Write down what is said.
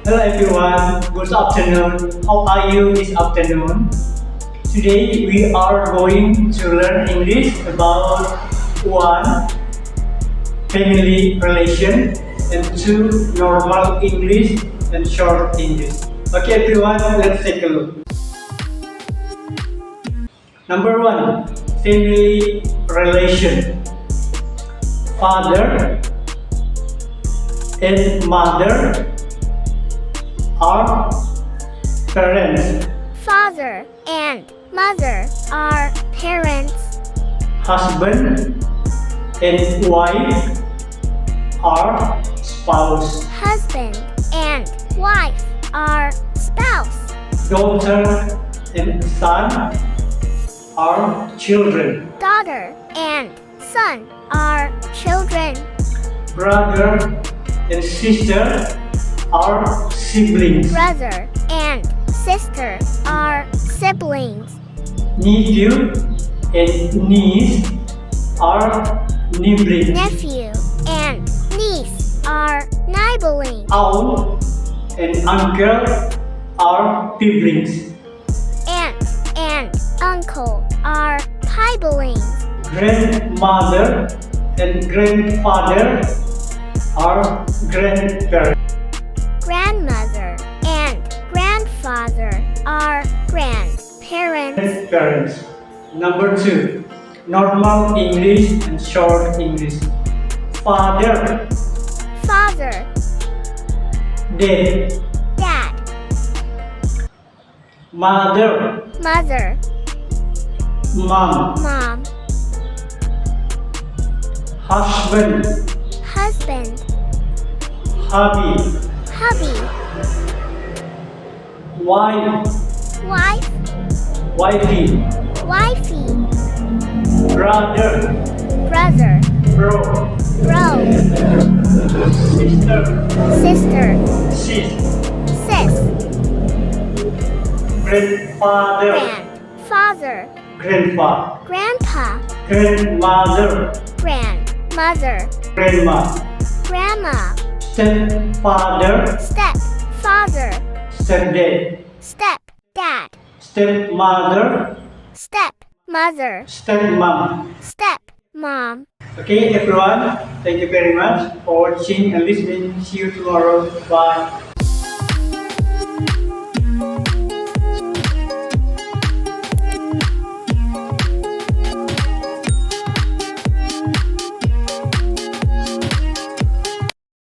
Hello everyone, good afternoon. How are you this afternoon? Today we are going to learn English about one, family relation, and two, normal English and short English. Okay everyone, let's take a look. Number one, family relation. Father and mother are parents. Father and mother are parents. Husband and wife are spouse. Husband and wife are spouse. Daughter and son are children. Daughter and son are children. Brother and sister are siblings. Brother and sister are siblings. Nephew and niece are niblings. Nephew and niece are niblings. Aunt and uncle are piblings. Aunt and uncle are piblings. Grandmother and grandfather are grandparents. Grandmother and grandfather are grandparents. Parents. Number two, normal English and short English. Father, Father, dad. dad, Mother, mother, mom. mom, Husband, husband, hubby. hubby, Wife, wife, wifey. wifey, Brother, brother, bro. bro, Sister, sister, sis. sis, Grandfather, grandfather, grandpa. grandpa, Grandmother, grandmother, grandma. grandma, Stepfather, stepfather, stepdad. stepdad, Stepmother, stepmother, stepmom. stepmom. Okay everyone, thank you very much for watching and listening. See you tomorrow. Bye.